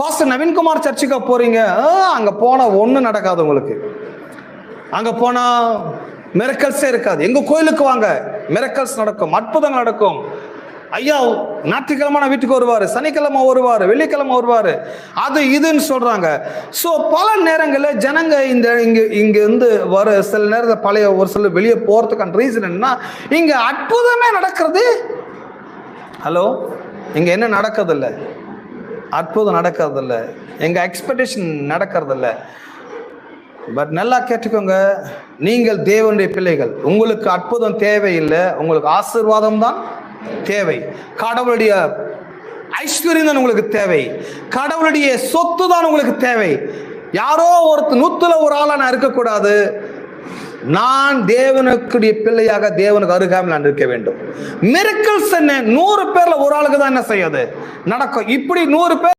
Pastor Naveenkumar சர்ச்சுக்கு போறீங்க, அங்க போனா ஒண்ணும் நடக்காது உங்களுக்கு. அங்க போனா மிரக்கல்ஸே இருக்காது. எங்க கோயிலுக்கு வாங்க, மிரக்கல்ஸ் நடக்கும், அற்புதங்கள் நடக்கும். ஐயா ஞாயிற்றுக்கிழமை வீட்டுக்கு வருவாரு, சனிக்கிழமை வருவாரு, வெள்ளிக்கிழமை வருவாரு, அது இதுன்னு சொல்றாங்க. ஸோ பல நேரங்களில் ஜனங்க இங்க இருந்து வர சில நேரத்தில் பழைய ஒரு சில வெளியே போறதுக்கான ரீசன் என்னன்னா, இங்க அற்புதமே நடக்கிறது. ஹலோ, இங்க என்ன நடக்கிறதில்ல? அற்புதம் நடக்கிறதில்ல, எங்க எக்ஸ்பெக்டேஷன் நடக்கிறதில்ல. பட் நல்லா கேட்டுக்கோங்க, நீங்கள் தேவனுடைய பிள்ளைகள். உங்களுக்கு அற்புதம் தேவையில்லை, உங்களுக்கு ஆசீர்வாதம் தான் தேவை. கடவுளுடைய ஐஸ்வர்யம் தான் உங்களுக்கு தேவை. கடவுளுடைய சொத்து தான் உங்களுக்கு தேவை. யாரோ ஒருத்தர் 100ல ஒரு ஆளா நான் இருக்கக்கூடாது. நான் தேவனுக்குடைய பிள்ளையாக தேவனுக்கு அருகாமல் நான் இருக்க வேண்டும். மிரக்கிள்ஸ் என்ன? 100 பேர்ல ஒரு ஆளுக்கு தான் என்ன செய்யாது நடக்கும். இப்படி 100 பேர்